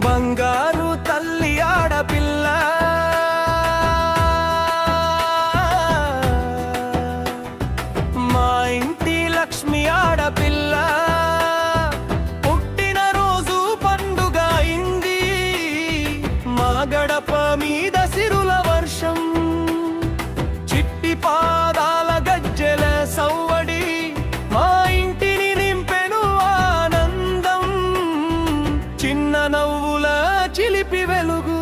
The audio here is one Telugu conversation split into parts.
బంగారు తల్లి ఆడపిల్ల మా ఇంటి లక్ష్మి ఆడపిల్ల పుట్టిన రోజు పండుగ అయింది మా గడప మీద సిరుల వర్షం చిట్టి పాదాల గజ్జెల సవ్వడి మా ఇంటిని నింపెను ఆనందం చిన్న నవ్వుల చిలిపి వెలుగు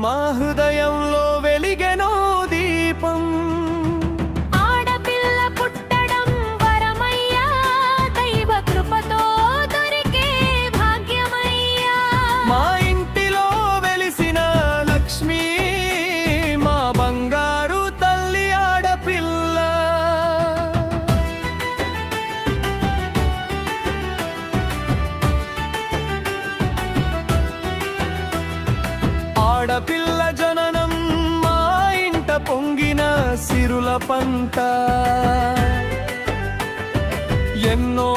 మా హృదయంలో వెలిగెనో దీపం ఆడపిల్ల పుట్టడం వరమయ్యా దైవ కృపతో దొరికే భాగ్యమయ్యా మా ఇంటిలో వెలిసిన లక్ష్మి మా బంగారు తల్లి ఆడపిల్ల ఆడపిల్ల జననం మా ఇంట పొంగిన సిరుల పంట ఎన్నో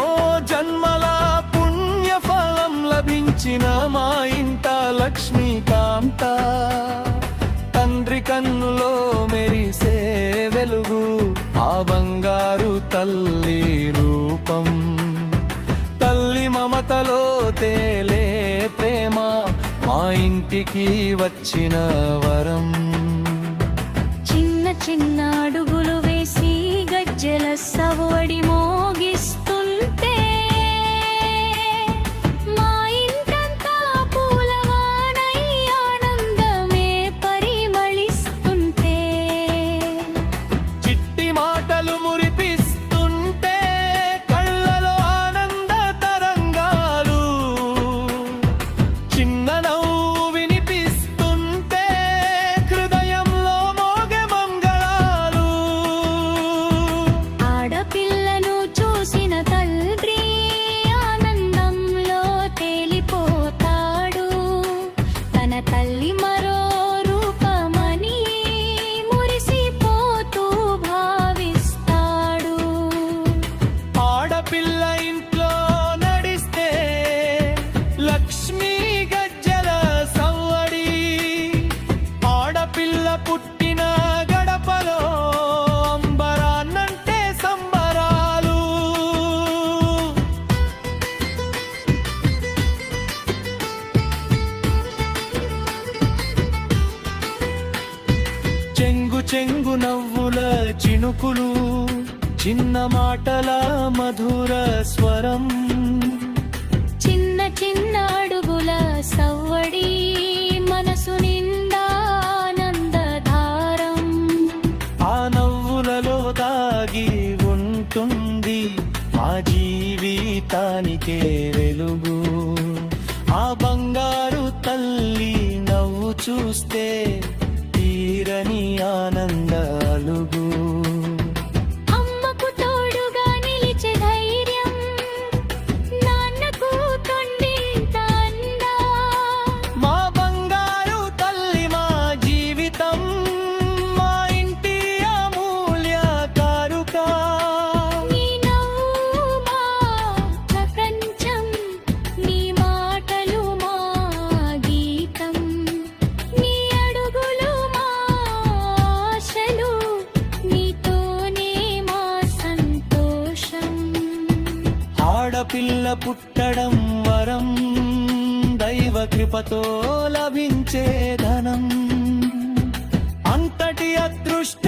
జన్మల పుణ్య ఫలం లభించిన మా ఇంట లక్ష్మీకాంత తండ్రి కన్నులో మెరిసే వెలుగు ఆ బంగారు తల్లి రూపం తల్లి మమతలో తేలే ప్రేమ మా ఇంటికి వచ్చిన వరం చిన్న చిన్న అడుగులు వేసి గజ్జెల సవ్వడి మోగిస్తుంటే మా ఇంటంతా పూలవానై ఆనందమే పరిమళిస్తుంటే చిట్టి మాటలు మురిపిస్తుంటే కళ్ళలో ఆనంద తరంగాలు చిన్న నవ్వు వినిపిస్తుంటే హృదయంలో మోగె మంగళాలు ఆడపిల్లను చూసిన తండ్రి ఆనందంలో తేలిపోతాడు తన తల్లి మరో రూపమని మురిసిపోతూ భావిస్తాడు ఆడపిల్ల ఇంట్లో నడిస్తే లక్ష్మీ గజ్జల సవ్వడి ఆడపిల్ల పుట్టిన గడపలో అంబరాన్నంటే సంబరాలు చెంగు చెంగు నవ్వుల చినుకులు చిన్న మాటల మధుర స్వరం చిన్న చిన్న అడుగుల సవ్వడి మనసు నిండా ఆనందధారం ఆ నవ్వులలో దాగి ఉంటుంది మా జీవితానికే వెలుగు ఆ బంగారు తల్లి నవ్వు చూస్తే తీరని ఆనందాలుగు అమ్మకు తోడుగా నిలిచే ధైర్యం నాన్నకు తొండింత అండా మా బంగారు తల్లి మా జీవితం మా ఇంటి అమూల్య కారుక నీ నవ్వు మా ప్రపంచం నీ మాటలు మా గీతం నీ అడుగులు మా ఆశలు నీతోనే మా సంతోషం ఆడపిల్ల పుట్టడం వరం దైవ కృపతో లభించే ధనం అంతటి అదృష్ట